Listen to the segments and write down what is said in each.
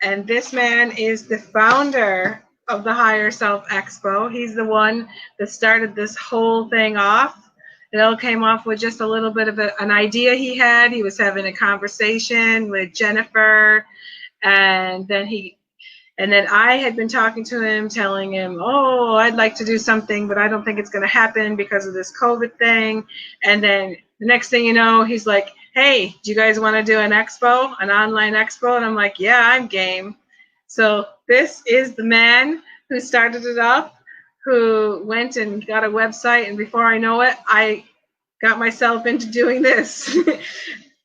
And this man is the founder of the Higher Self Expo. He's the one that started this whole thing off. It all came off with just a little bit of an idea he had. He was having a conversation with Jennifer, and then I had been talking to him, telling him, oh, I'd like to do something, but I don't think it's going to happen because of this COVID thing. And then the next thing you know, he's like, hey, do you guys want to do an expo, an online expo? And I'm like, yeah, I'm game. So this is the man who started it up, who went and got a website. And before I know it, I got myself into doing this.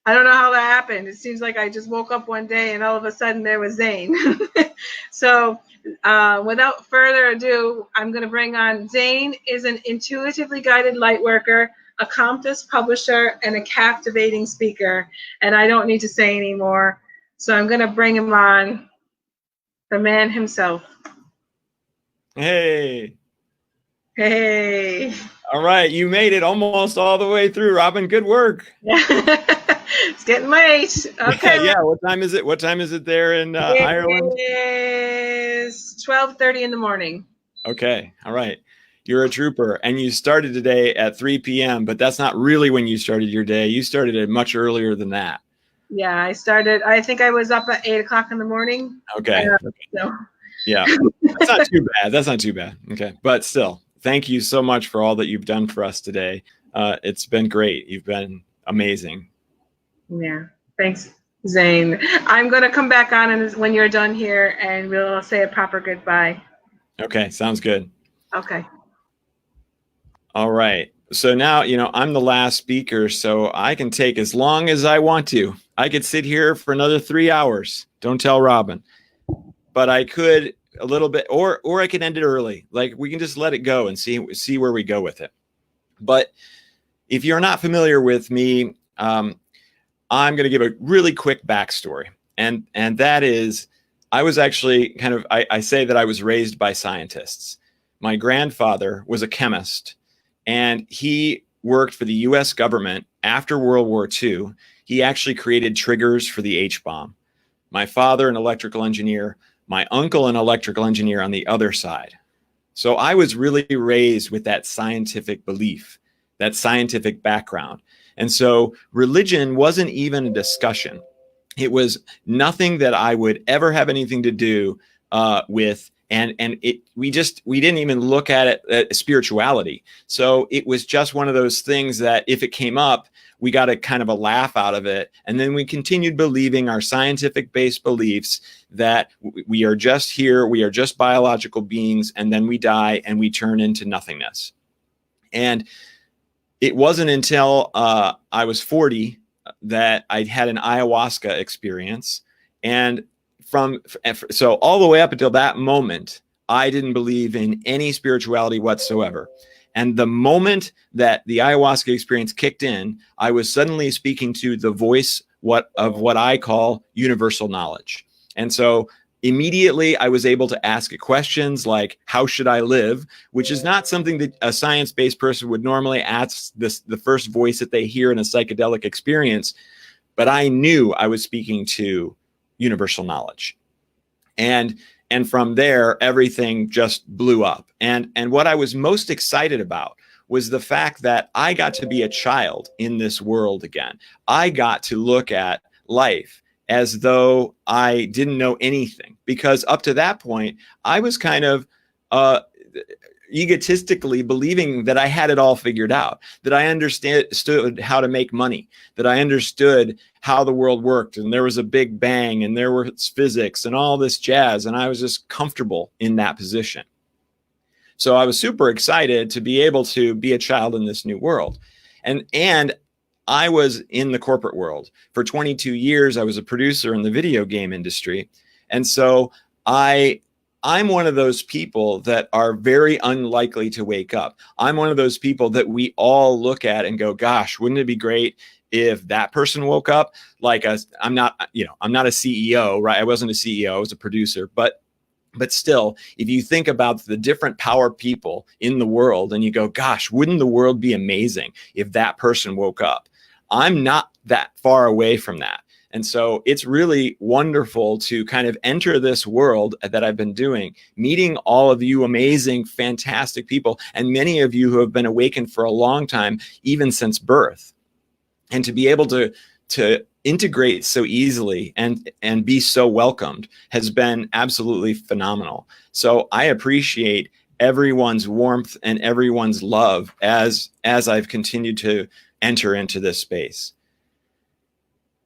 I don't know how that happened. It seems like I just woke up one day and all of a sudden there was Zane. So without further ado, I'm going to bring on Zane. Is an intuitively guided light worker, accomplished publisher, and a captivating speaker. And I don't need to say any more. So I'm going to bring him on, the man himself. Hey. Hey. All right. You made it almost all the way through, Robin. Good work. It's getting late. Okay. Yeah. What time is it? What time is it there in Ireland? It is 12:30 in the morning. Okay. All right. You're a trooper, and you started today at 3 p.m., but that's not really when you started your day. You started it much earlier than that. Yeah, I think I was up at 8 o'clock in the morning. Okay. So. Yeah. That's not too bad. That's not too bad. Okay. But still, thank you so much for all that you've done for us today. It's been great. You've been amazing. Yeah. Thanks, Zane. I'm going to come back on when you're done here, and we'll say a proper goodbye. Okay. Sounds good. Okay. All right. So now, I'm the last speaker, so I can take as long as I want to. I could sit here for another 3 hours. Don't tell Robin. But I could a little bit, or I could end it early. Like, we can just let it go and see where we go with it. But if you're not familiar with me, I'm going to give a really quick backstory. And that is, I was actually I say that I was raised by scientists. My grandfather was a chemist, and he worked for the U.S. government after World War II. He actually created triggers for the H-bomb. My father, an electrical engineer, my uncle, an electrical engineer on the other side. So I was really raised with that scientific belief, that scientific background. And so religion wasn't even a discussion. It was nothing that I would ever have anything to do with. And we didn't even look at it as spirituality. So it was just one of those things that if it came up, we got a kind of a laugh out of it. And then we continued believing our scientific based beliefs that we are just here, we are just biological beings, and then we die and we turn into nothingness. And it wasn't until I was 40 that I had an ayahuasca experience. And so all the way up until that moment, I didn't believe in any spirituality whatsoever. And the moment that the ayahuasca experience kicked in, I was suddenly speaking to the voice of what I call universal knowledge. And so immediately I was able to ask it questions like, how should I live? Which is not something that a science-based person would normally ask the first voice that they hear in a psychedelic experience. But I knew I was speaking to universal knowledge. And from there, everything just blew up. And what I was most excited about was the fact that I got to be a child in this world again. I got to look at life as though I didn't know anything, because up to that point, I was kind of egotistically believing that I had it all figured out, that I understood how to make money, that I understood how the world worked, and there was a big bang, and there was physics and all this jazz, and I was just comfortable in that position. So I was super excited to be able to be a child in this new world. And I was in the corporate world. For 22 years, I was a producer in the video game industry. And so I'm one of those people that are very unlikely to wake up. I'm one of those people that we all look at and go, gosh, wouldn't it be great if that person woke up? Like, I'm not a CEO, right? I wasn't a CEO, I was a producer, but still, if you think about the different power people in the world and you go, gosh, wouldn't the world be amazing if that person woke up? I'm not that far away from that. And so it's really wonderful to kind of enter this world that I've been doing, meeting all of you amazing, fantastic people, and many of you who have been awakened for a long time, even since birth. And to be able to integrate so easily and be so welcomed has been absolutely phenomenal. So I appreciate everyone's warmth and everyone's love as I've continued to enter into this space.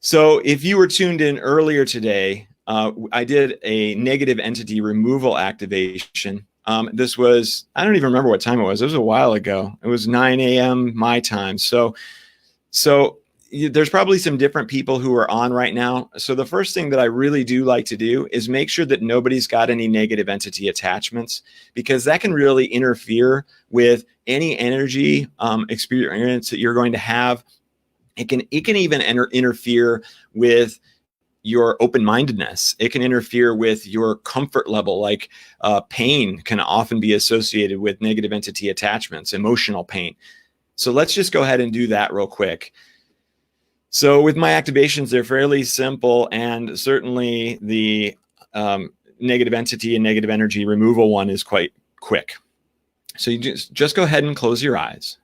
So if you were tuned in earlier today, I did a negative entity removal activation. This was, I don't even remember what time it was. It was a while ago. It was 9 a.m. my time. So there's probably some different people who are on right now. So the first thing that I really do like to do is make sure that nobody's got any negative entity attachments, because that can really interfere with any energy experience that you're going to have. It can even interfere with your open-mindedness. It can interfere with your comfort level. Like pain can often be associated with negative entity attachments, emotional pain. So let's just go ahead and do that real quick. So with my activations, they're fairly simple, and certainly the negative entity and negative energy removal one is quite quick. So you just go ahead and close your eyes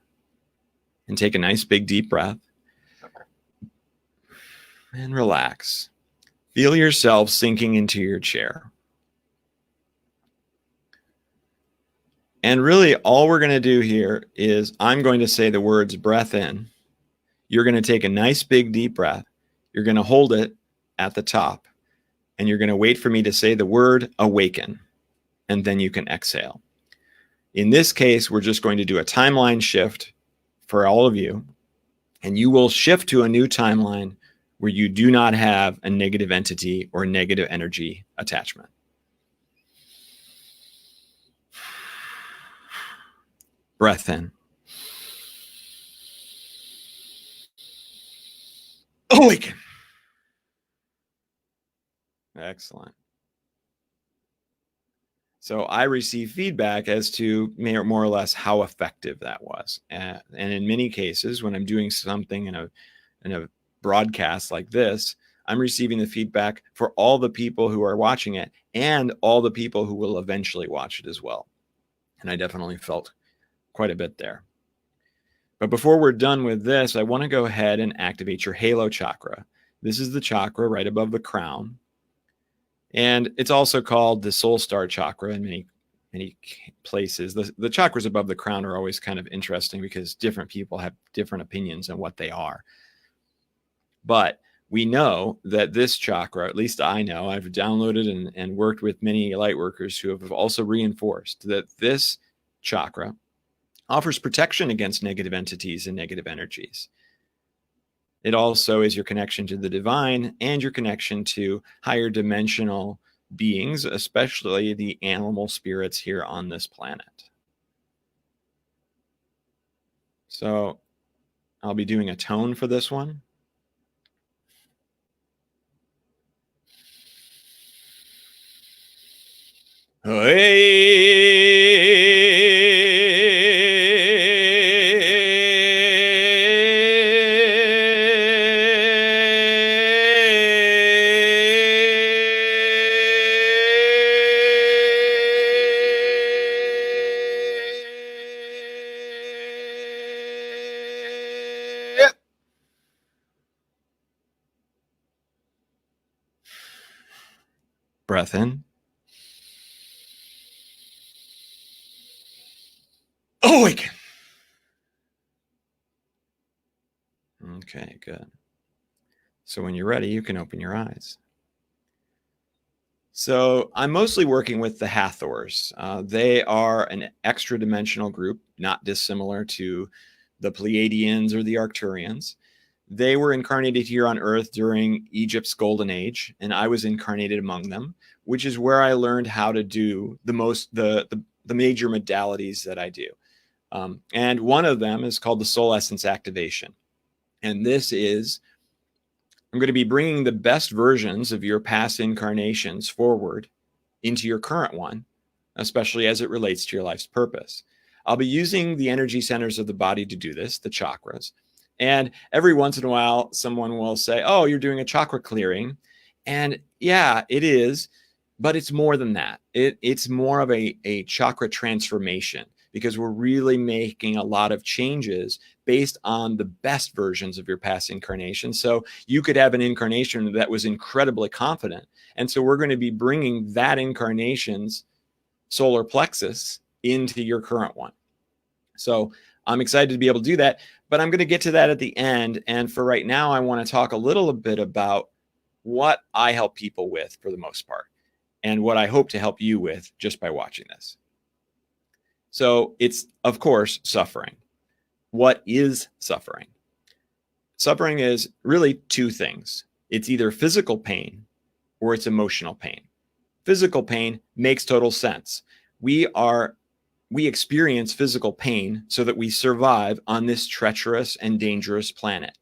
and take a nice big deep breath and relax. Feel yourself sinking into your chair. And really all we're going to do here is I'm going to say the words breath in. You're going to take a nice big deep breath. You're going to hold it at the top, and you're going to wait for me to say the word awaken, and then you can exhale. In this case, we're just going to do a timeline shift for all of you, and you will shift to a new timeline where you do not have a negative entity or negative energy attachment. Breath in. Awaken. Excellent. So I received feedback as to more or less how effective that was. And in many cases, when I'm doing something in a broadcast like this, I'm receiving the feedback for all the people who are watching it and all the people who will eventually watch it as well. And I definitely felt quite a bit there. But before we're done with this, I want to go ahead and activate your halo chakra. This is the chakra right above the crown. And it's also called the soul star chakra in many places. The chakras above the crown are always kind of interesting because different people have different opinions on what they are. But we know that this chakra, at least I know, I've downloaded and worked with many light workers who have also reinforced that this chakra offers protection against negative entities and negative energies. It also is your connection to the divine and your connection to higher dimensional beings, especially the animal spirits here on this planet. So I'll be doing a tone for this one. Breath in. Awaken. Okay, good. So when you're ready, you can open your eyes. So I'm mostly working with the Hathors. They are an extra dimensional group, not dissimilar to the Pleiadians or the Arcturians. They were incarnated here on Earth during Egypt's golden age, and I was incarnated among them, which is where I learned how to do the major modalities that I do. And one of them is called the soul essence activation. And this is, I'm going to be bringing the best versions of your past incarnations forward into your current one, especially as it relates to your life's purpose. I'll be using the energy centers of the body to do this, the chakras. And every once in a while, someone will say, oh, you're doing a chakra clearing. And yeah, it is, but it's more than that. It's more of a chakra transformation, because we're really making a lot of changes based on the best versions of your past incarnation. So you could have an incarnation that was incredibly confident. And so we're going to be bringing that incarnation's solar plexus into your current one. So I'm excited to be able to do that, but I'm going to get to that at the end. And for right now, I want to talk a little bit about what I help people with for the most part, and what I hope to help you with just by watching this. So it's, of course, suffering. What is suffering? Suffering is really two things. It's either physical pain or it's emotional pain. Physical pain makes total sense. We experience physical pain so that we survive on this treacherous and dangerous planet.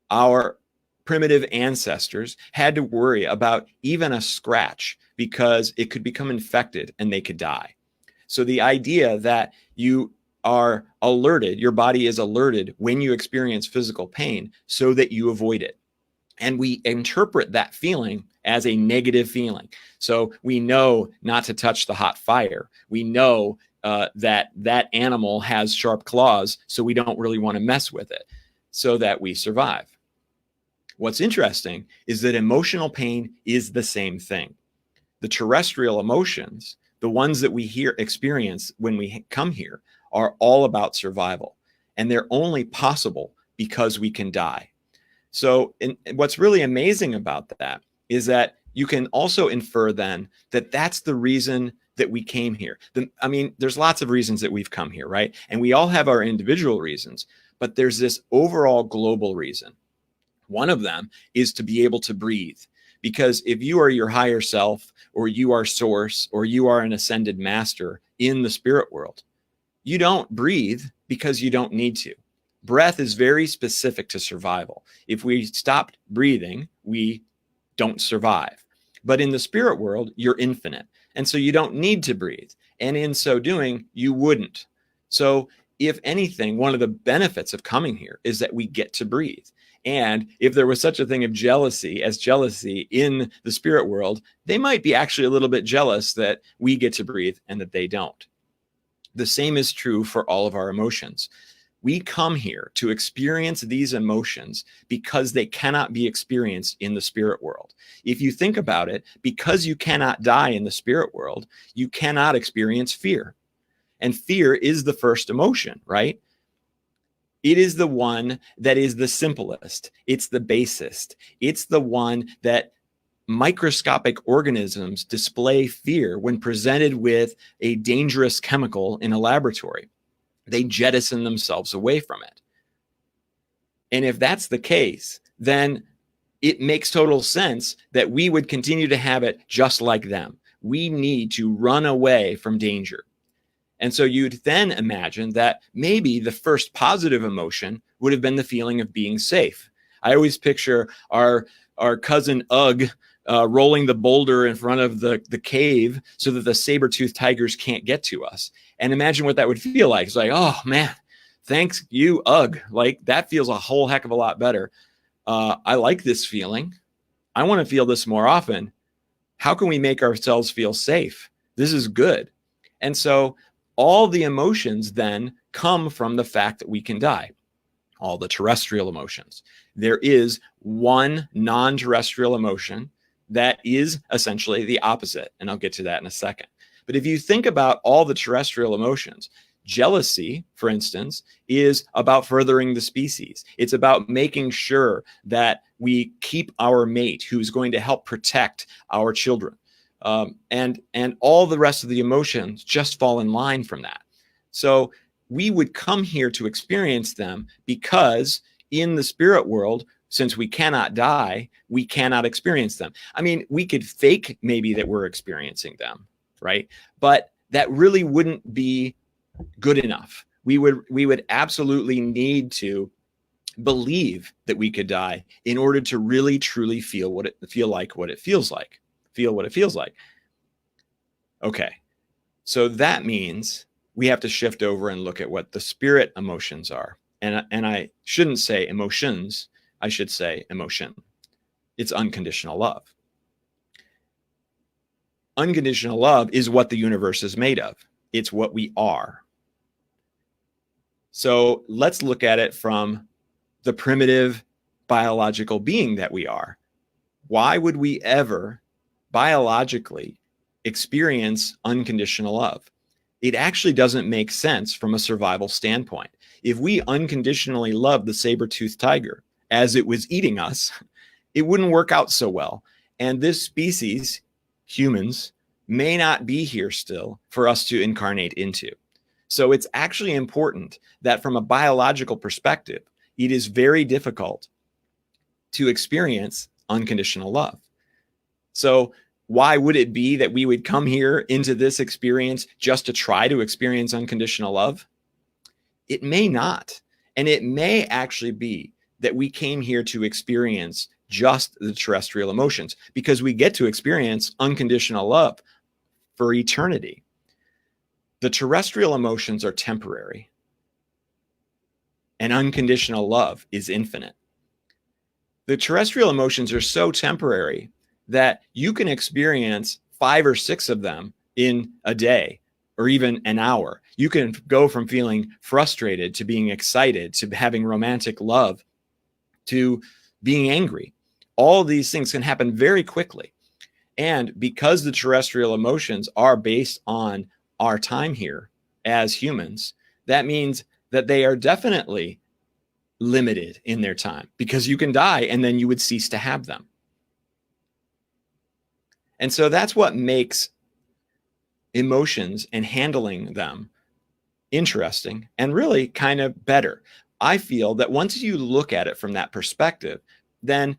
Our primitive ancestors had to worry about even a scratch because it could become infected and they could die. So the idea that you are alerted, your body is alerted when you experience physical pain so that you avoid it. And we interpret that feeling as a negative feeling. So we know not to touch the hot fire. We know that animal has sharp claws, so we don't really want to mess with it so that we survive. What's interesting is that emotional pain is the same thing. The terrestrial emotions, the ones that we experience when we come here, are all about survival. And they're only possible because we can die. So what's really amazing about that is that you can also infer then that that's the reason that we came here. There's lots of reasons that we've come here, right? And we all have our individual reasons, but there's this overall global reason. One of them is to be able to breathe. Because if you are your higher self, or you are source, or you are an ascended master in the spirit world, you don't breathe because you don't need to. Breath is very specific to survival. If we stopped breathing, we don't survive. But in the spirit world, you're infinite. And so you don't need to breathe. And in so doing, you wouldn't. So if anything, one of the benefits of coming here is that we get to breathe. And if there was such a thing of jealousy in the spirit world, they might be actually a little bit jealous that we get to breathe and that they don't. The same is true for all of our emotions. We come here to experience these emotions because they cannot be experienced in the spirit world. If you think about it, because you cannot die in the spirit world, you cannot experience fear. And fear is the first emotion, right? It is the one that is the simplest. It's the basest. It's the one that microscopic organisms display fear when presented with a dangerous chemical in a laboratory. They jettison themselves away from it. And if that's the case, then it makes total sense that we would continue to have it just like them. We need to run away from danger. And so you'd then imagine that maybe the first positive emotion would have been the feeling of being safe. I always picture our cousin Ugg rolling the boulder in front of the cave so that the saber-toothed tigers can't get to us. And imagine what that would feel like. It's like, oh man, thanks you, Ugg. Like that feels a whole heck of a lot better. I like this feeling. I want to feel this more often. How can we make ourselves feel safe? This is good. And so all the emotions then come from the fact that we can die. All the terrestrial emotions. There is one non-terrestrial emotion that is essentially the opposite. And I'll get to that in a second. But if you think about all the terrestrial emotions, jealousy, for instance, is about furthering the species. It's about making sure that we keep our mate who's going to help protect our children. And all the rest of the emotions just fall in line from that. So we would come here to experience them because in the spirit world, since we cannot die, we cannot experience them. I mean, we could fake maybe that we're experiencing them, right? But that really wouldn't be good enough. We would absolutely need to believe that we could die in order to really truly feel what it feels like. Okay, so that means we have to shift over and look at what the spirit emotions are. and I shouldn't say emotions, I should say emotion. It's unconditional love. Unconditional love is what the universe is made of. It's what we are. So let's look at it from the primitive biological being that we are. Why would we ever biologically experience unconditional love? It actually doesn't make sense from a survival standpoint. If we unconditionally loved the saber-toothed tiger as it was eating us, it wouldn't work out so well. And this species, humans, may not be here still for us to incarnate into. So it's actually important that from a biological perspective, it is very difficult to experience unconditional love. So why would it be that we would come here into this experience just to try to experience unconditional love? It may not. And it may actually be that we came here to experience just the terrestrial emotions, because we get to experience unconditional love for eternity. The terrestrial emotions are temporary, and unconditional love is infinite. The terrestrial emotions are so temporary that you can experience 5 or 6 of them in a day or even an hour. You can go from feeling frustrated to being excited to having romantic love to being angry. All these things can happen very quickly. And because the terrestrial emotions are based on our time here as humans, that means that they are definitely limited in their time, because you can die and then you would cease to have them. And so that's what makes emotions and handling them interesting and really kind of better. I feel that once you look at it from that perspective, then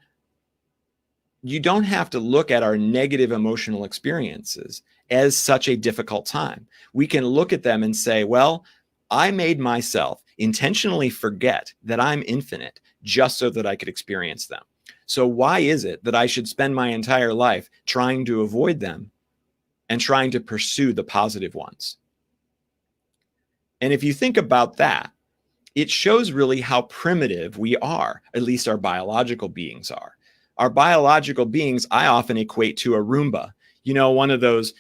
you don't have to look at our negative emotional experiences as such a difficult time. We can look at them and say, well, I made myself intentionally forget that I'm infinite just so that I could experience them. So why is it that I should spend my entire life trying to avoid them and trying to pursue the positive ones? And if you think about that, it shows really how primitive we are, at least our biological beings are. Our biological beings, I often equate to a Roomba, one of those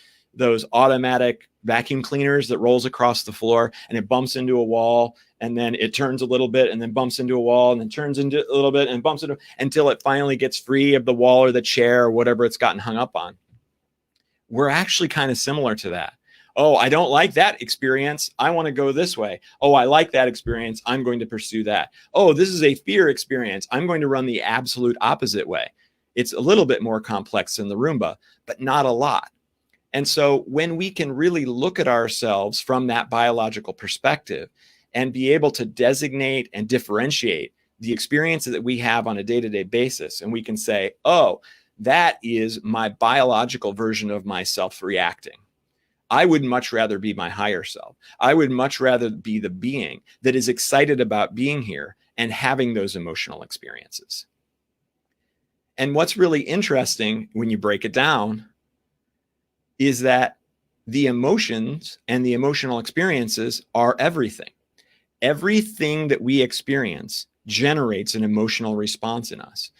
automatic vacuum cleaners that rolls across the floor and it bumps into a wall and then it turns a little bit and then bumps into a wall and then turns into a little bit and bumps into until it finally gets free of the wall or the chair or whatever it's gotten hung up on. We're actually kind of similar to that. Oh, I don't like that experience. I want to go this way. Oh, I like that experience. I'm going to pursue that. Oh, this is a fear experience. I'm going to run the absolute opposite way. It's a little bit more complex than the Roomba, but not a lot. And so when we can really look at ourselves from that biological perspective and be able to designate and differentiate the experiences that we have on a day-to-day basis, and we can say, oh, that is my biological version of myself reacting. I would much rather be my higher self. I would much rather be the being that is excited about being here and having those emotional experiences. And what's really interesting when you break it down is that the emotions and the emotional experiences are everything. Everything that we experience generates an emotional response in us,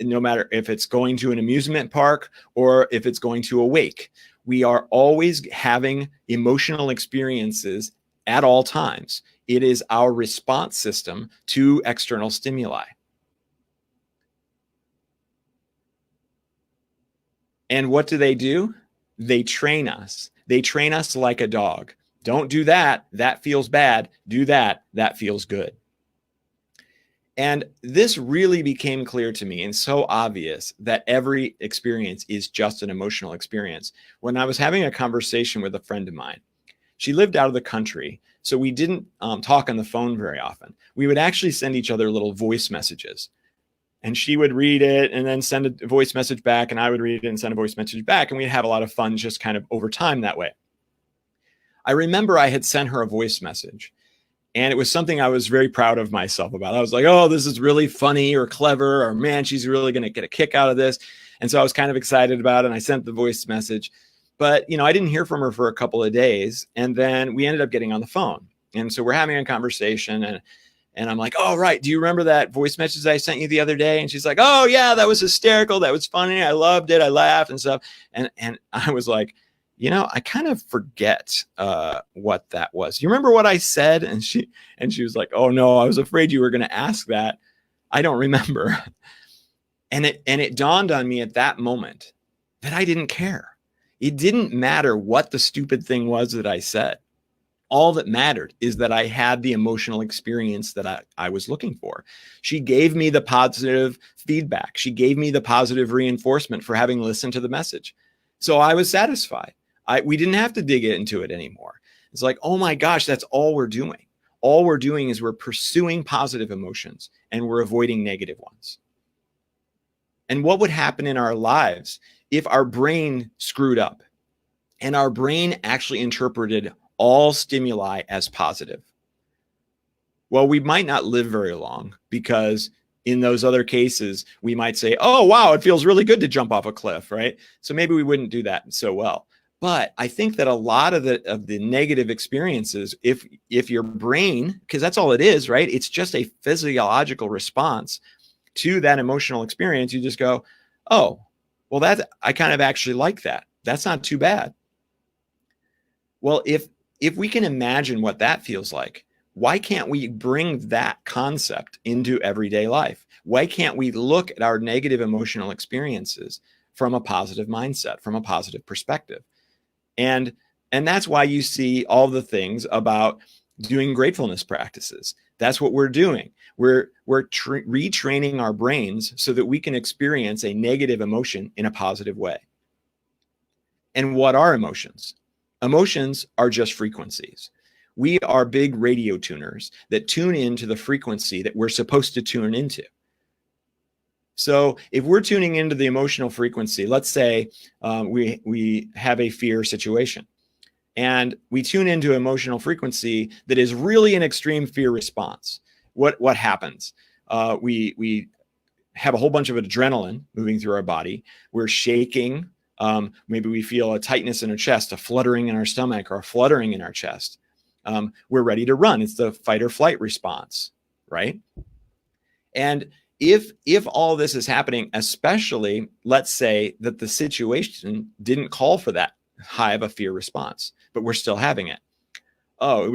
no matter if it's going to an amusement park or if it's going to a wake. We are always having emotional experiences at all times. It is our response system to external stimuli. And what do? They train us. They train us like a dog. Don't do that. That feels bad. Do that. That feels good. And this really became clear to me and so obvious that every experience is just an emotional experience. When I was having a conversation with a friend of mine, she lived out of the country, so we didn't talk on the phone very often. We would actually send each other little voice messages. And she would read it and then send a voice message back, and I would read it and send a voice message back, and we'd have a lot of fun just kind of over time that way. I remember I had sent her a voice message, and it was something I was very proud of myself about. I was like, oh, this is really funny or clever, or man, she's really going to get a kick out of this. And so I was kind of excited about it, and I sent the voice message. But, I didn't hear from her for a couple of days, and then we ended up getting on the phone. And so we're having a conversation, And I'm like, oh, right. Do you remember that voice message I sent you the other day? And she's like, oh, yeah, that was hysterical. That was funny. I loved it. I laughed and stuff. And I was like, I kind of forget what that was. You remember what I said? And she was like, oh, no, I was afraid you were going to ask that. I don't remember. And it dawned on me at that moment that I didn't care. It didn't matter what the stupid thing was that I said. All that mattered is that I had the emotional experience that I was looking for. She gave me the positive feedback. She gave me the positive reinforcement for having listened to the message. So I was satisfied. We didn't have to dig into it anymore. It's like, oh my gosh, that's all we're doing. All we're doing is we're pursuing positive emotions and we're avoiding negative ones. And what would happen in our lives if our brain screwed up and our brain actually interpreted all stimuli as positive? Well, we might not live very long, because in those other cases, we might say, oh, wow, it feels really good to jump off a cliff, right? So maybe we wouldn't do that so well. But I think that a lot of the negative experiences, if your brain, because that's all it is, right? It's just a physiological response to that emotional experience. You just go, oh, well, I kind of actually like that. That's not too bad. Well, if we can imagine what that feels like, why can't we bring that concept into everyday life? Why can't we look at our negative emotional experiences from a positive mindset, from a positive perspective? And that's why you see all the things about doing gratefulness practices. That's what we're doing. We're retraining our brains so that we can experience a negative emotion in a positive way. And what are emotions? Emotions are just frequencies. We are big radio tuners that tune into the frequency that we're supposed to tune into. So if we're tuning into the emotional frequency, let's say we have a fear situation, and we tune into emotional frequency that is really an extreme fear response. What happens? We have a whole bunch of adrenaline moving through our body. We're shaking. Maybe we feel a tightness in our chest, a fluttering in our stomach, or a fluttering in our chest. We're ready to run. It's the fight or flight response, right? And if all this is happening, especially, let's say that the situation didn't call for that high of a fear response, but we're still having it. Oh, it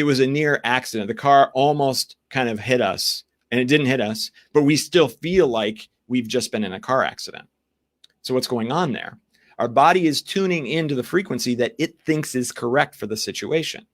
was a near accident. The car almost kind of hit us, and it didn't hit us, but we still feel like we've just been in a car accident. So what's going on there? Our body is tuning into the frequency that it thinks is correct for the situation.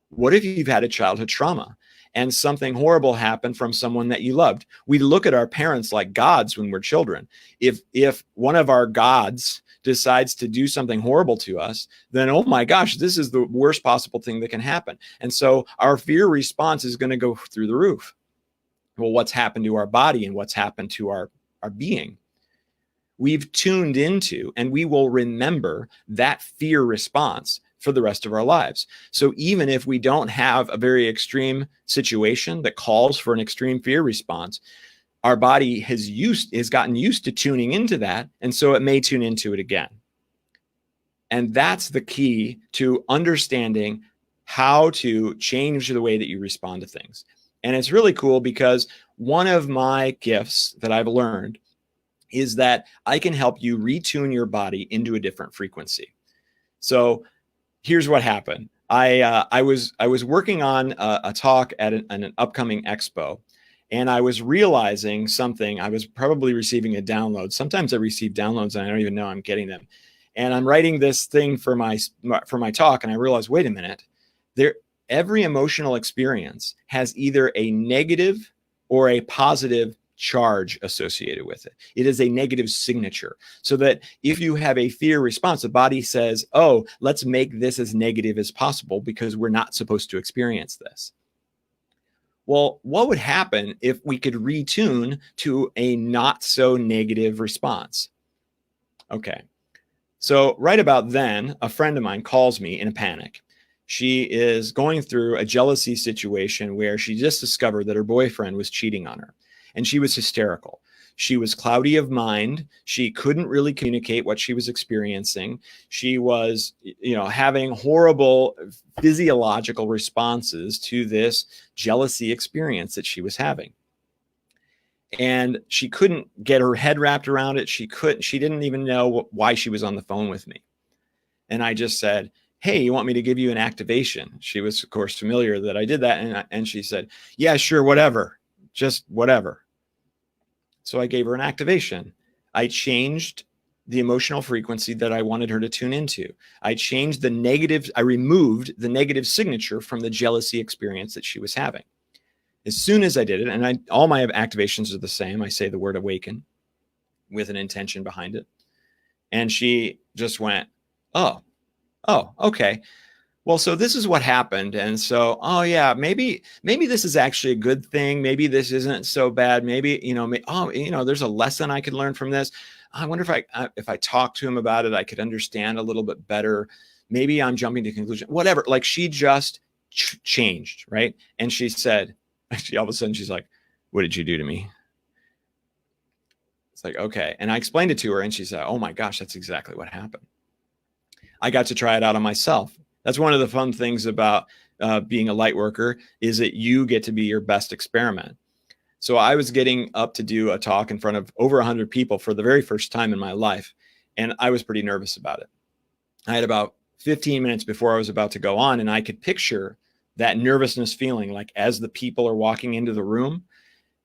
What if you've had a childhood trauma and something horrible happened from someone that you loved? We look at our parents like gods when we're children. If one of our gods decides to do something horrible to us, then, oh my gosh, this is the worst possible thing that can happen. And so our fear response is going to go through the roof. Well, what's happened to our body and what's happened to our being? We've tuned into, and we will remember that fear response for the rest of our lives. So even if we don't have a very extreme situation that calls for an extreme fear response, our body has gotten used to tuning into that, and so it may tune into it again. And that's the key to understanding how to change the way that you respond to things. And it's really cool, because one of my gifts that I've learned is that I can help you retune your body into a different frequency. So here's what happened. I was working on a talk at an upcoming expo, and I was realizing something. I was probably receiving a download. Sometimes I receive downloads and I don't even know I'm getting them. And I'm writing this thing for my talk, and I realized, wait a minute, every emotional experience has either a negative or a positive charge associated with it. It is a negative signature. So that if you have a fear response, the body says, oh, let's make this as negative as possible because we're not supposed to experience this. Well, what would happen if we could retune to a not so negative response? Okay. So right about then, a friend of mine calls me in a panic. She is going through a jealousy situation where she just discovered that her boyfriend was cheating on her. And she was hysterical. She was cloudy of mind. She couldn't really communicate what she was experiencing. She was, having horrible physiological responses to this jealousy experience that she was having. And she couldn't get her head wrapped around it. She didn't even know why she was on the phone with me. And I just said, hey, you want me to give you an activation? She was, of course, familiar that I did that. And she said, yeah, sure, whatever, just whatever. So I gave her an activation. I changed the emotional frequency that I wanted her to tune into. I removed the negative signature from the jealousy experience that she was having. As soon as I did it, and all my activations are the same, I say the word awaken with an intention behind it. And she just went, oh, okay. Well, so this is what happened. And so, oh yeah, maybe this is actually a good thing. Maybe this isn't so bad. Maybe, there's a lesson I could learn from this. I wonder if I talk to him about it, I could understand a little bit better. Maybe I'm jumping to conclusion, whatever. Like she just changed, right? And she said, all of a sudden she's like, what did you do to me? It's like, okay. And I explained it to her and she said, oh my gosh, that's exactly what happened. I got to try it out on myself. That's one of the fun things about being a light worker is that you get to be your best experiment. So I was getting up to do a talk in front of over 100 people for the very first time in my life. And I was pretty nervous about it. I had about 15 minutes before I was about to go on, and I could picture that nervousness feeling like as the people are walking into the room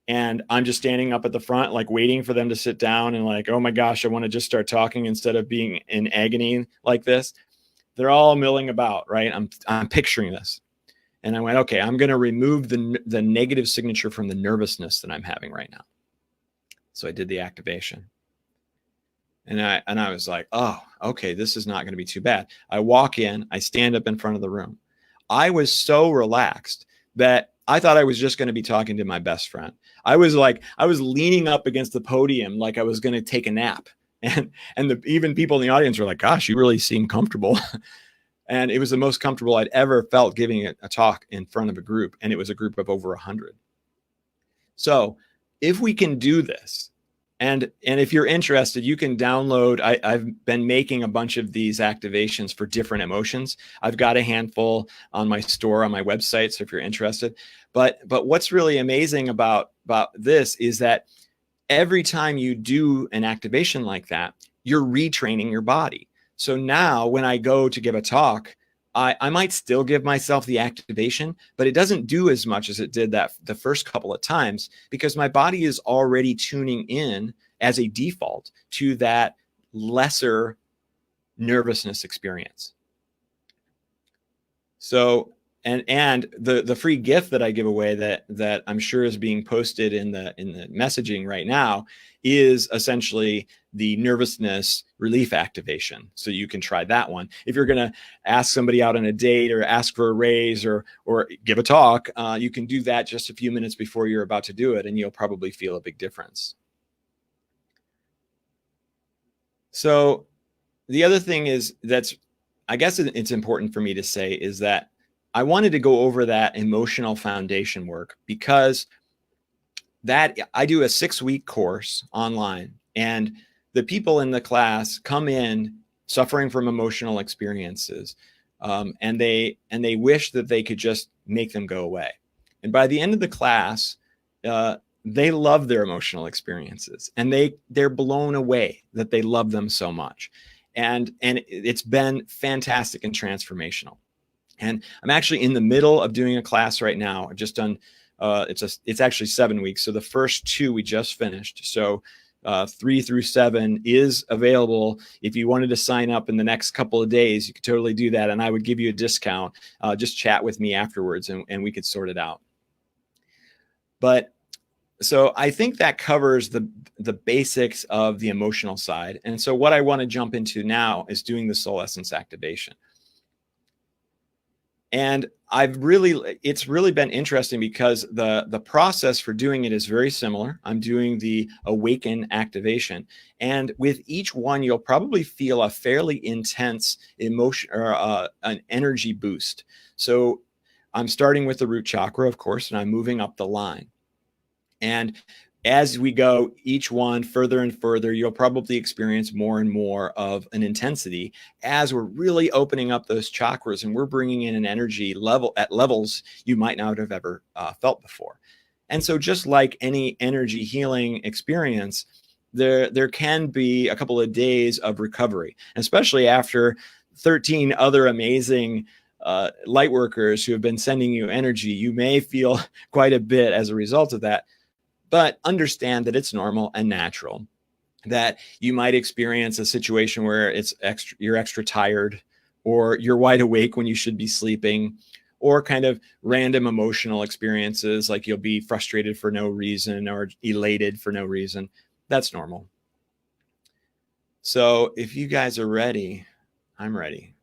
and I'm just standing up at the front, like waiting for them to sit down and like, oh my gosh, I want to just start talking instead of being in agony like this. They're all milling about, right? I'm picturing this. And I went, okay, I'm going to remove the negative signature from the nervousness that I'm having right now. So I did the activation. And I was like, oh, okay, this is not going to be too bad. I walk in, I stand up in front of the room. I was so relaxed that I thought I was just going to be talking to my best friend. I was leaning up against the podium like I was going to take a nap. And even people in the audience were like, gosh, you really seem comfortable. And it was the most comfortable I'd ever felt giving a talk in front of a group. And it was a group of over 100. So if we can do this, and if you're interested, you can download, I've been making a bunch of these activations for different emotions. I've got a handful on my store, on my website. So if you're interested, but what's really amazing about this is that every time you do an activation like that, you're retraining your body. So now when I go to give a talk, I might still give myself the activation, but it doesn't do as much as it did that the first couple of times because my body is already tuning in as a default to that lesser nervousness experience. So, and the free gift that I give away that I'm sure is being posted in the messaging right now is essentially the nervousness relief activation. So you can try that one. If you're going to ask somebody out on a date or ask for a raise or give a talk, you can do that just a few minutes before you're about to do it, and you'll probably feel a big difference. So the other thing I guess it's important for me to say is that I wanted to go over that emotional foundation work because that I do a 6-week course online, and the people in the class come in suffering from emotional experiences, and they wish that they could just make them go away. And by the end of the class, they love their emotional experiences, and they're blown away that they love them so much. And it's been fantastic and transformational. And I'm actually in the middle of doing a class right now. I've just done, it's actually 7 weeks. So the first 2 we just finished. So 3 through 7 is available. If you wanted to sign up in the next couple of days, you could totally do that. And I would give you a discount. Just chat with me afterwards and we could sort it out. But so I think that covers the basics of the emotional side. And so what I want to jump into now is doing the soul essence activation. And it's really been interesting because the process for doing it is very similar. I'm doing the awaken activation. And with each one, you'll probably feel a fairly intense emotion or an energy boost. So I'm starting with the root chakra, of course, and I'm moving up the line. And as we go each one further and further, you'll probably experience more and more of an intensity as we're really opening up those chakras and we're bringing in an energy level at levels you might not have ever felt before. And so just like any energy healing experience, there can be a couple of days of recovery, especially after 13 other amazing light workers who have been sending you energy. You may feel quite a bit as a result of that. But understand that it's normal and natural, that you might experience a situation where you're extra tired, or you're wide awake when you should be sleeping, or kind of random emotional experiences like you'll be frustrated for no reason or elated for no reason. That's normal. So if you guys are ready, I'm ready.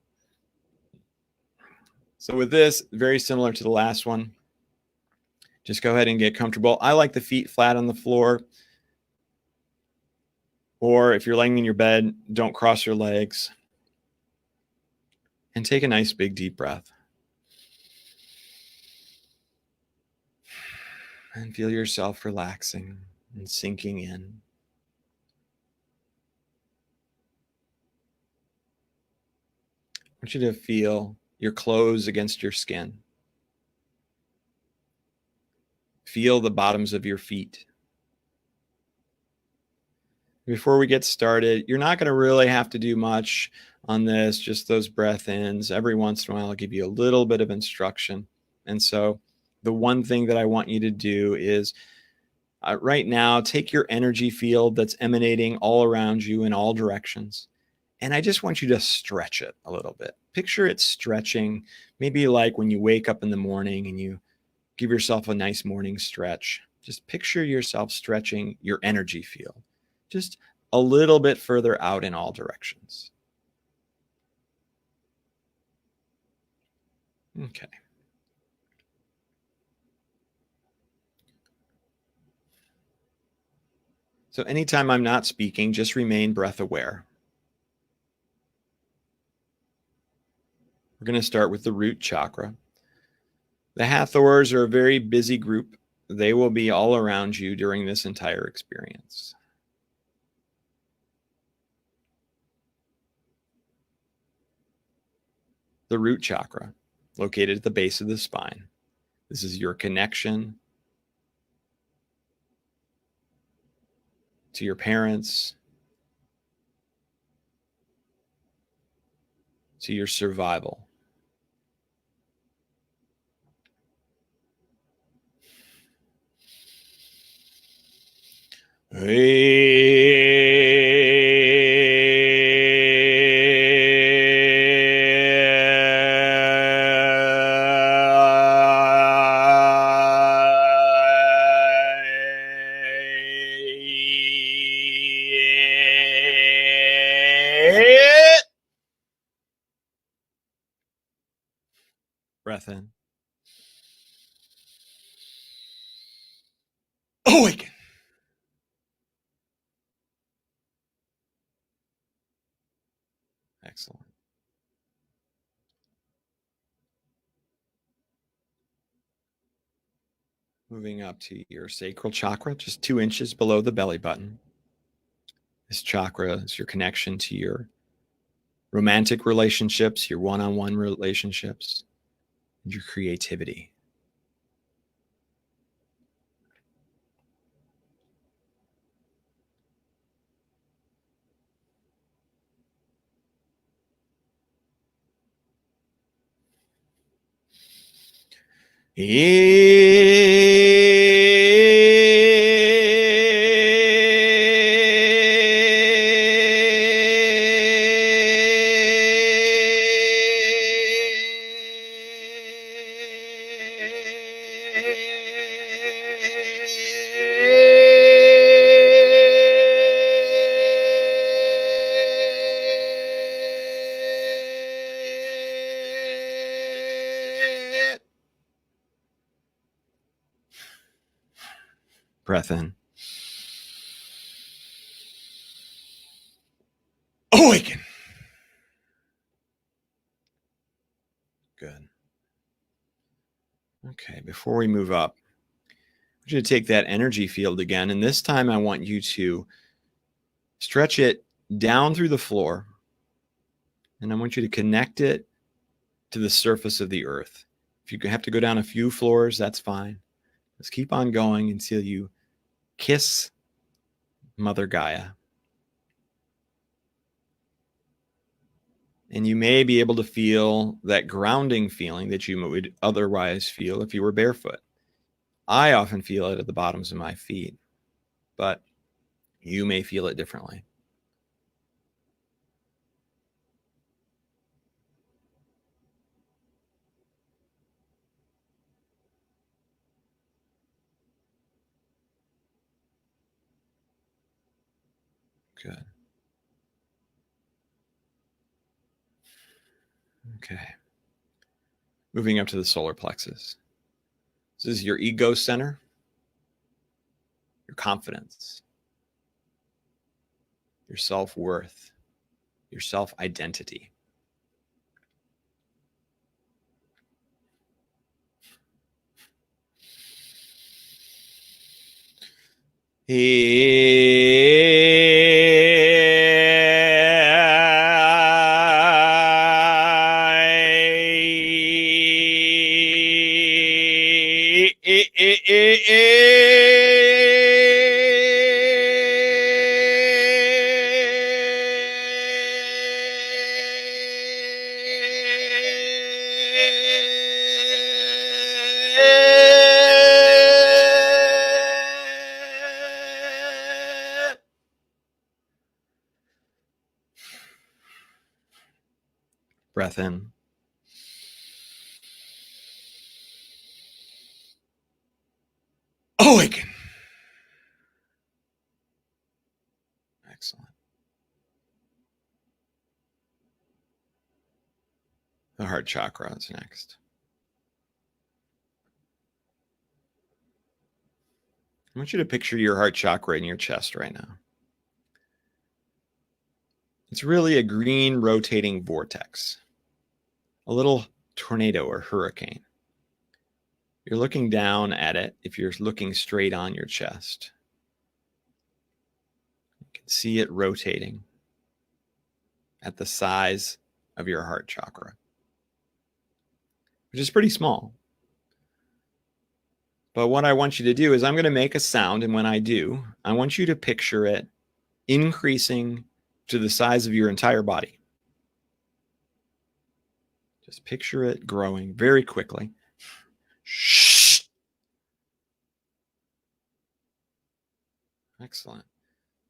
So with this, very similar to the last one, just go ahead and get comfortable. I like the feet flat on the floor. Or if you're laying in your bed, don't cross your legs. And take a nice big deep breath. And feel yourself relaxing and sinking in. I want you to feel your clothes against your skin. Feel the bottoms of your feet. Before we get started, you're not going to really have to do much on this, just those breath ins. Every once in a while, I'll give you a little bit of instruction. And so the one thing that I want you to do is right now, take your energy field that's emanating all around you in all directions. And I just want you to stretch it a little bit. Picture it stretching, maybe like when you wake up in the morning and you give yourself a nice morning stretch. Just picture yourself stretching your energy field, just a little bit further out in all directions. Okay. So anytime I'm not speaking, just remain breath aware. We're going to start with the root chakra. The Hathors are a very busy group. They will be all around you during this entire experience. The root chakra, located at the base of the spine. This is your connection to your parents, to your survival. Breath in. Awaken. Excellent. Moving up to your sacral chakra, just 2 inches below the belly button. This chakra is your connection to your romantic relationships, your one-on-one relationships, and your creativity. Breath in. Awaken. Good. Okay, before we move up, want you to take that energy field again, and this time I want you to stretch it down through the floor, and I want you to connect it to the surface of the earth. If you have to go down a few floors, that's fine. Just keep on going until you kiss Mother Gaia. And you may be able to feel that grounding feeling that you would otherwise feel if you were barefoot. I often feel it at the bottoms of my feet, but you may feel it differently. Good. Okay. Moving up to the solar plexus. This is your ego center, your confidence, your self-worth, your self-identity. Breath in. Awaken. Excellent. The heart chakra is next. I want you to picture your heart chakra in your chest right now. It's really a green rotating vortex, a little tornado or hurricane. You're looking down at it if you're looking straight on your chest. You can see it rotating at the size of your heart chakra, which is pretty small. But what I want you to do is I'm going to make a sound, and when I do, I want you to picture it increasing to the size of your entire body. Just picture it growing very quickly. Shh. Excellent.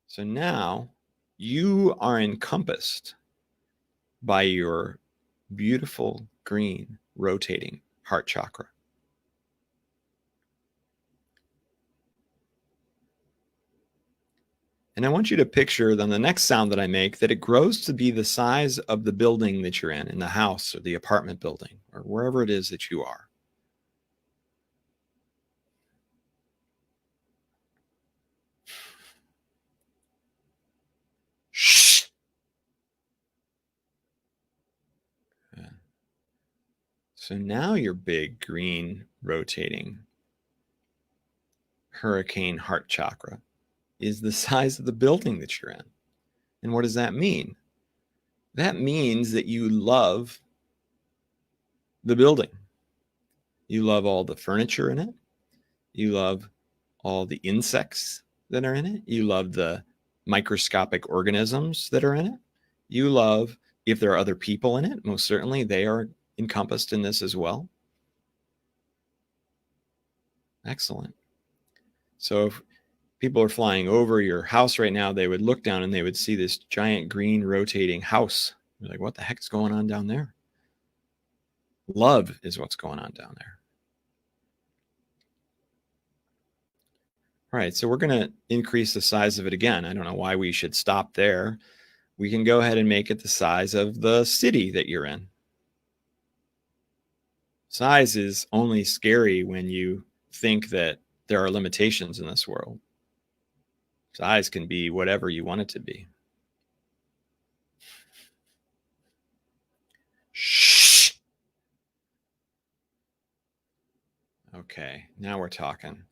So now you are encompassed by your beautiful green rotating heart chakra. And I want you to picture then the next sound that I make that it grows to be the size of the building that you're in the house or the apartment building or wherever it is that you are. Shh. Good. So now your big green rotating hurricane heart chakra is the size of the building that you're in. And what does that mean? That means that you love the building. You love all the furniture in it. You love all the insects that are in it. You love the microscopic organisms that are in it. You love if there are other people in it. Most certainly they are encompassed in this as well. Excellent. So if people are flying over your house right now, they would look down and they would see this giant green rotating house. They're like, what the heck is going on down there? Love is what's going on down there. All right, so we're going to increase the size of it again. I don't know why we should stop there. We can go ahead and make it the size of the city that you're in. Size is only scary when you think that there are limitations in this world. Size can be whatever you want it to be. Shh. Okay, now we're talking.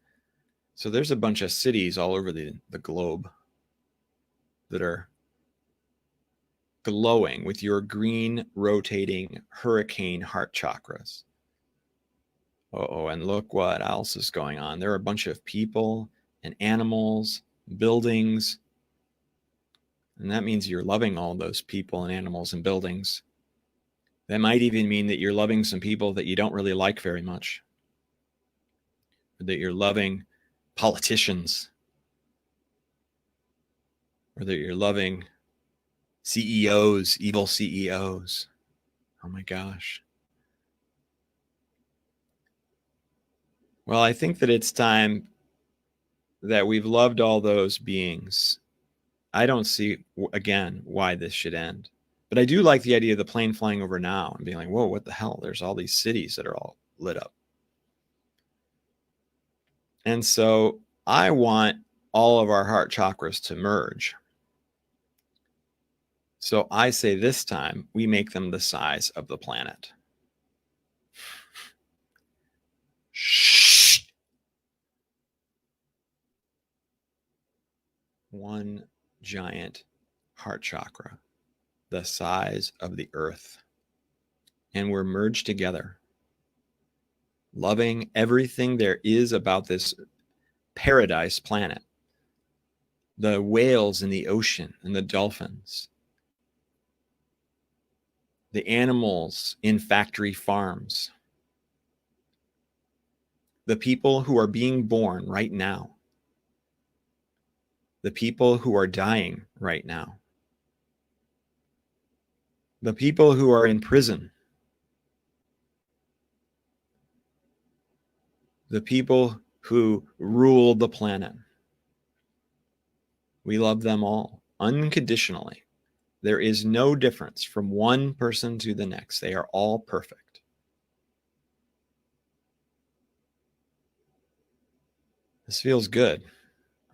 So there's a bunch of cities all over the globe that are glowing with your green rotating hurricane heart chakras. Oh, and look what else is going on. There are a bunch of people and animals, buildings, and that means you're loving all those people and animals and buildings. That might even mean that you're loving some people that you don't really like very much, or that you're loving politicians, or that you're loving CEOs, evil CEOs. Oh my gosh. Well, I think that it's time that we've loved all those beings. I don't see, again, why this should end. But I do like the idea of the plane flying over now and being like, whoa, what the hell? There's all these cities that are all lit up. And so I want all of our heart chakras to merge. So I say this time we make them the size of the planet. Shh. One giant heart chakra, the size of the earth. And we're merged together, loving everything there is about this paradise planet. The whales in the ocean and the dolphins, the animals in factory farms, the people who are being born right now, the people who are dying right now, the people who are in prison, the people who rule the planet. We love them all unconditionally. There is no difference from one person to the next. They are all perfect. This feels good.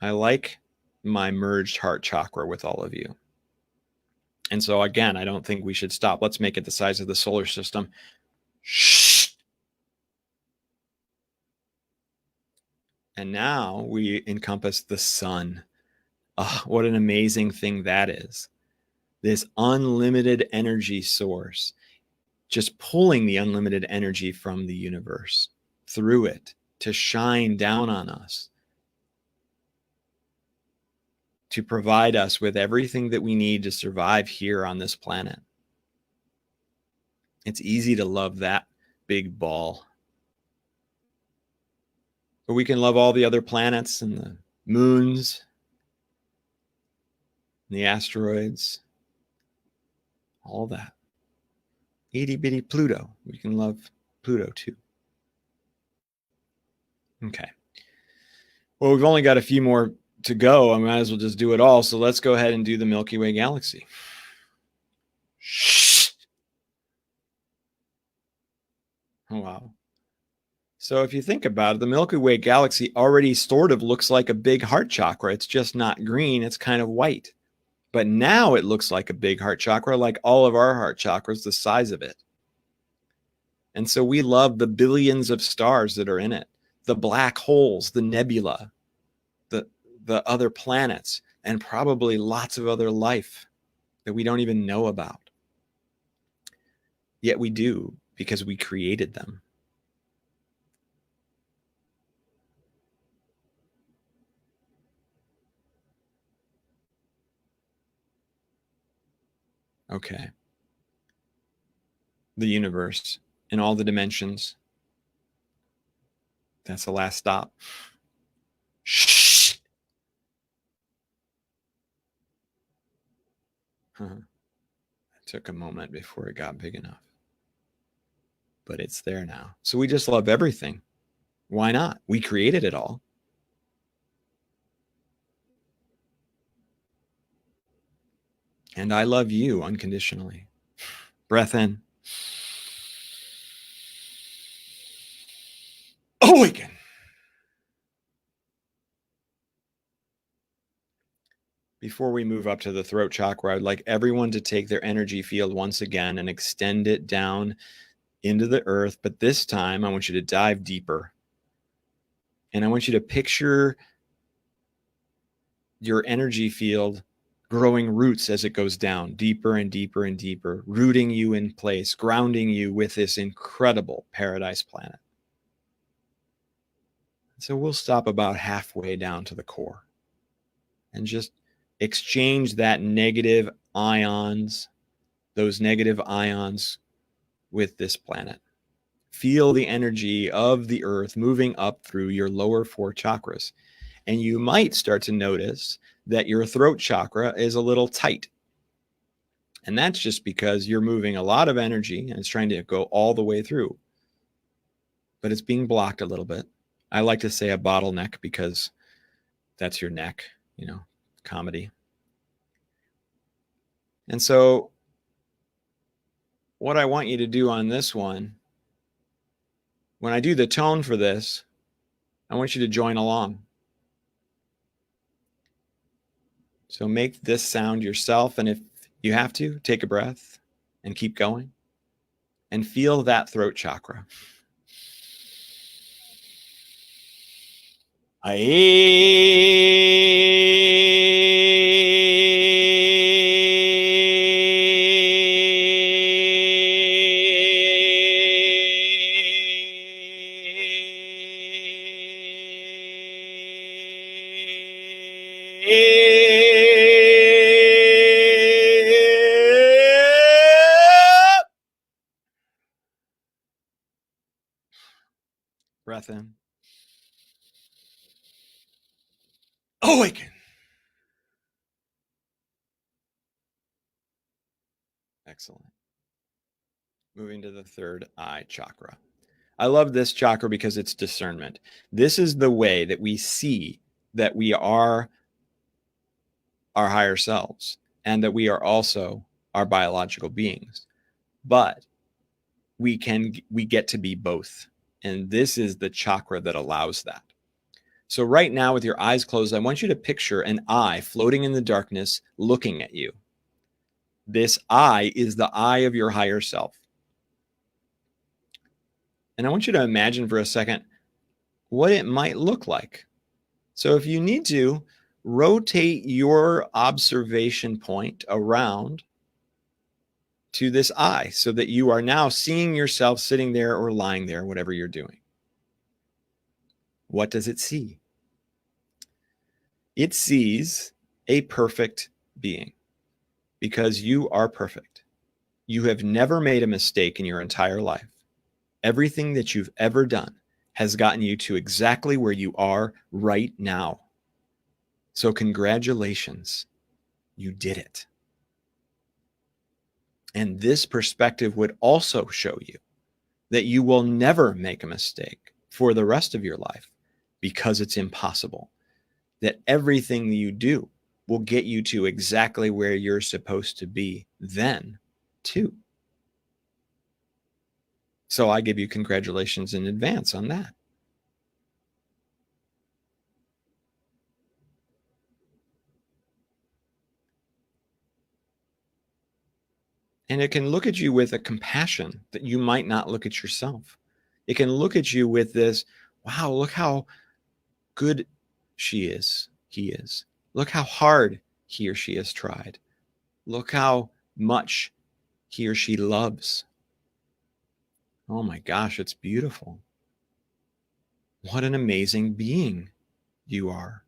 I like my merged heart chakra with all of you. And so again, I don't think we should stop. Let's make it the size of the solar system. Shh. And now we encompass the sun. Oh, what an amazing thing that is. This unlimited energy source, just pulling the unlimited energy from the universe through it to shine down on us, to provide us with everything that we need to survive here on this planet. It's easy to love that big ball. But we can love all the other planets and the moons and the asteroids, all that. Itty bitty Pluto. We can love Pluto too. Okay. Well, we've only got a few more to go. I might as well just do it all. So let's go ahead and do the Milky Way galaxy. Shh. Oh, wow. So if you think about it, the Milky Way galaxy already sort of looks like a big heart chakra. It's just not green. It's kind of white. But now it looks like a big heart chakra, like all of our heart chakras, the size of it. And so we love the billions of stars that are in it, the black holes, the nebula, the other planets, and probably lots of other life that we don't even know about. Yet we do, because we created them. Okay. The universe in all the dimensions. That's the last stop. Shh. It took a moment before it got big enough. But it's there now. So we just love everything. Why not? We created it all. And I love you unconditionally. Breath in. Awaken. Before we move up to the throat chakra, I'd like everyone to take their energy field once again and extend it down into the earth. But this time, I want you to dive deeper And I want you to picture your energy field growing roots as it goes down deeper and deeper and deeper, rooting you in place, grounding you with this incredible paradise planet. So we'll stop about halfway down to the core and just exchange that negative ions, those negative ions with this planet. Feel the energy of the earth moving up through your lower 4 chakras. And you might start to notice that your throat chakra is a little tight. And that's just because you're moving a lot of energy and it's trying to go all the way through. But it's being blocked a little bit. I like to say a bottleneck because that's your neck, comedy. And so what I want you to do on this one, when I do the tone for this, I want you to join along. So make this sound yourself. And if you have to, take a breath and keep going and feel that throat chakra. Breath in. Awaken. Excellent. Moving to the third eye chakra. I love this chakra because it's discernment. This is the way that we see that we are our higher selves and that we are also our biological beings. But we get to be both. And this is the chakra that allows that. So right now with your eyes closed, I want you to picture an eye floating in the darkness looking at you. This eye is the eye of your higher self. And I want you to imagine for a second what it might look like. So if you need to, rotate your observation point around to this eye so that you are now seeing yourself sitting there or lying there, whatever you're doing. What does it see? It sees a perfect being because you are perfect. You have never made a mistake in your entire life. Everything that you've ever done has gotten you to exactly where you are right now. So congratulations, you did it. And this perspective would also show you that you will never make a mistake for the rest of your life because it's impossible. That everything you do will get you to exactly where you're supposed to be then, too. So I give you congratulations in advance on that. And it can look at you with a compassion that you might not look at yourself. It can look at you with this, wow, look how good she is, he is. Look how hard he or she has tried. Look how much he or she loves. Oh my gosh, it's beautiful. What an amazing being you are.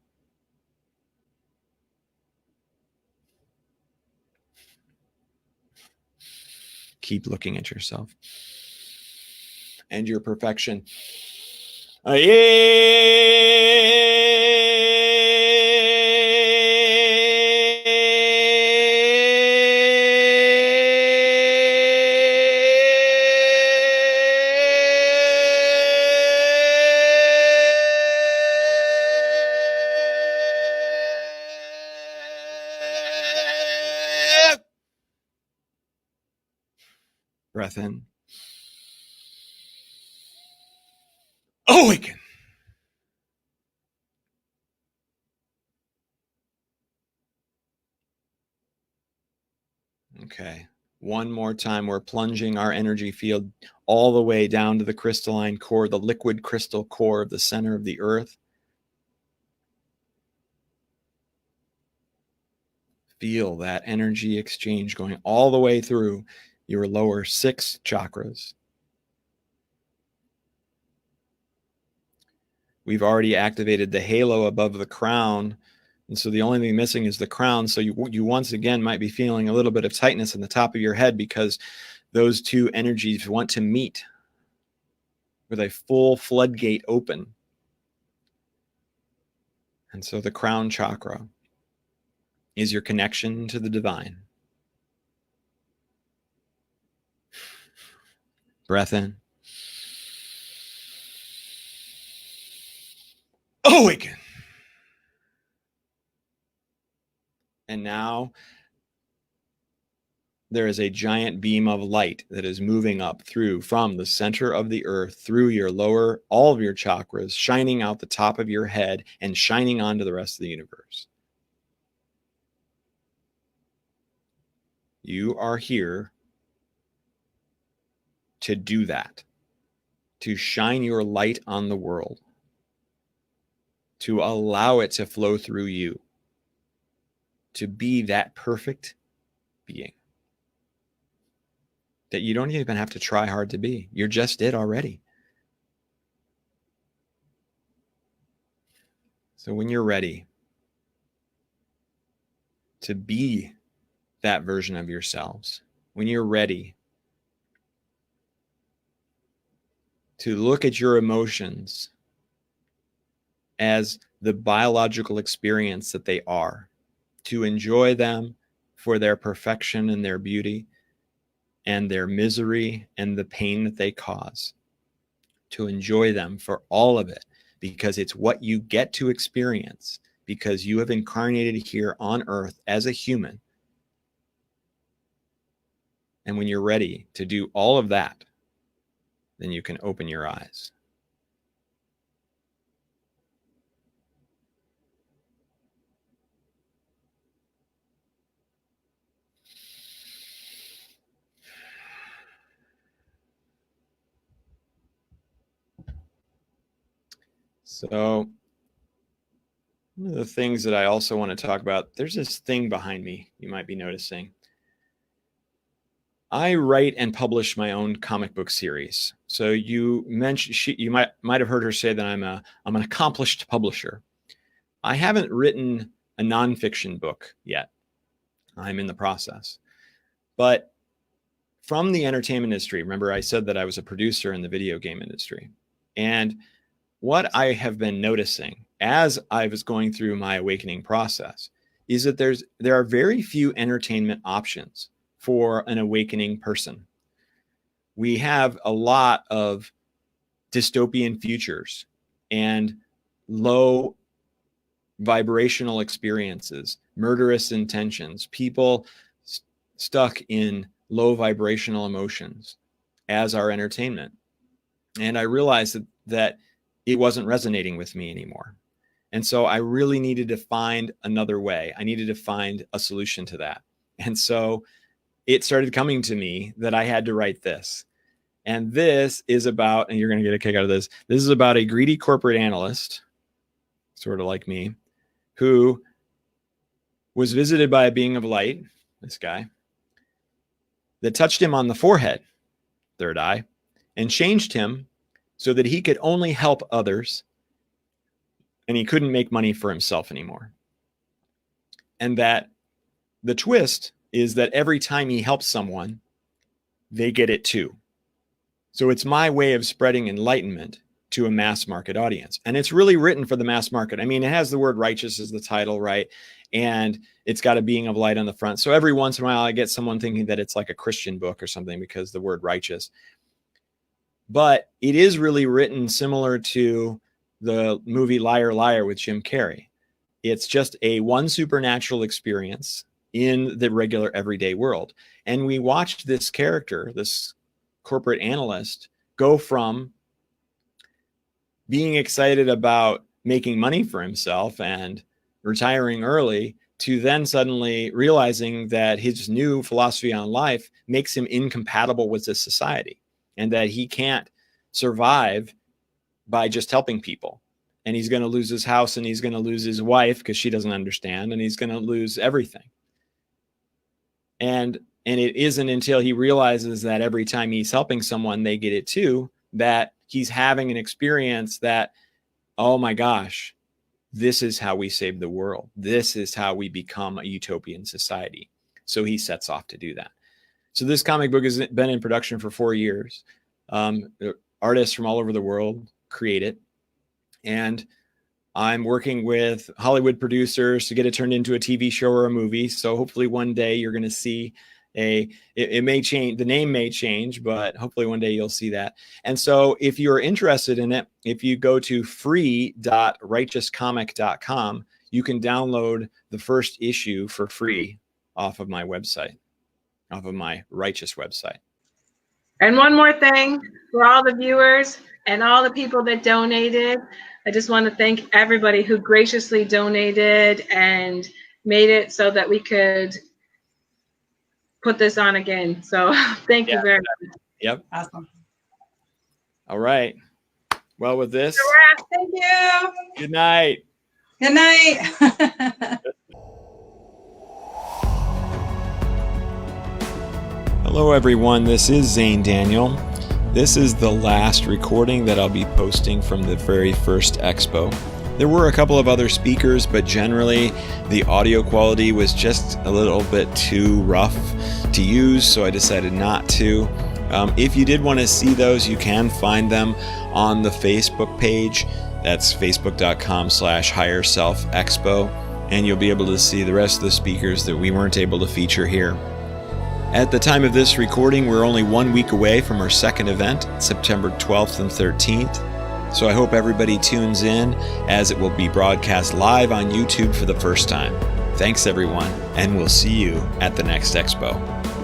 Keep looking at yourself and your perfection. Breath in. Awaken. Okay. One more time, we're plunging our energy field all the way down to the crystalline core, the liquid crystal core of the center of the earth. Feel that energy exchange going all the way through your lower 6 chakras. We've already activated the halo above the crown. And so the only thing missing is the crown. So you once again might be feeling a little bit of tightness in the top of your head because those two energies want to meet with a full floodgate open. And so the crown chakra is your connection to the divine. Breath in. Awaken. And now there is a giant beam of light that is moving up through from the center of the earth, through your lower, all of your chakras, shining out the top of your head and shining onto the rest of the universe. You are here to do that, to shine your light on the world, to allow it to flow through you, to be that perfect being that you don't even have to try hard to be. You're just it already. So when you're ready to be that version of yourselves, when you're ready to look at your emotions as the biological experience that they are, to enjoy them for their perfection and their beauty and their misery and the pain that they cause, to enjoy them for all of it, because it's what you get to experience, because you have incarnated here on earth as a human. And when you're ready to do all of that, then you can open your eyes. So one of the things that I also want to talk about, there's this thing behind me you might be noticing. I write and publish my own comic book series. So you mentioned, you might have heard her say that I'm an accomplished publisher. I haven't written a nonfiction book yet. I'm in the process. But from the entertainment industry, remember I said that I was a producer in the video game industry. And what I have been noticing as I was going through my awakening process is that there are very few entertainment options for an awakening person. We have a lot of dystopian futures and low vibrational experiences, murderous intentions, people stuck in low vibrational emotions as our entertainment. And I realized that it wasn't resonating with me anymore. And so I really needed to find another way. I needed to find a solution to that. And so it started coming to me that I had to write this. And this is about, and you're going to get a kick out of this, this is about a greedy corporate analyst, sort of like me, who was visited by a being of light, this guy, that touched him on the forehead, third eye, and changed him so that he could only help others and he couldn't make money for himself anymore. And that the twist is that every time he helps someone, they get it too. So it's my way of spreading enlightenment to a mass market audience. And it's really written for the mass market. I mean, it has the word righteous as the title, right? And it's got a being of light on the front. So every once in a while, I get someone thinking that it's like a Christian book or something because the word righteous. But it is really written similar to the movie Liar, Liar with Jim Carrey. It's just a one supernatural experience in the regular everyday world. And we watched this character, this corporate analyst, go from being excited about making money for himself and retiring early to then suddenly realizing that his new philosophy on life makes him incompatible with this society, and that he can't survive by just helping people. And he's going to lose his house, and he's going to lose his wife because she doesn't understand, and he's going to lose everything. And it isn't until he realizes that every time he's helping someone, they get it too, that he's having an experience that, oh my gosh, this is how we save the world. This is how we become a utopian society. So he sets off to do that. So this comic book has been in production for 4 years. Artists from all over the world create it. And I'm working with Hollywood producers to get it turned into a TV show or a movie. So hopefully one day you're going to see it may change, the name may change, but hopefully one day you'll see that. And so if you're interested in it, if you go to free.righteouscomic.com, you can download the first issue for free off of my website, off of my Righteous website. And one more thing for all the viewers and all the people that donated. I just want to thank everybody who graciously donated and made it so that we could put this on again. So thank you very much. Yep. Awesome. All right. Well, with this. Thank you. Good night. Good night. Hello, everyone. This is Xane Daniel. This is the last recording that I'll be posting from the very first expo. There were a couple of other speakers, but generally the audio quality was just a little bit too rough to use, so I decided not to. If you did want to see those, you can find them on the Facebook page. That's facebook.com/higherselfexpo, and you'll be able to see the rest of the speakers that we weren't able to feature here. At the time of this recording, we're only 1 week away from our second event, September 12th and 13th. So I hope everybody tunes in, as it will be broadcast live on YouTube for the first time. Thanks, everyone, and we'll see you at the next expo.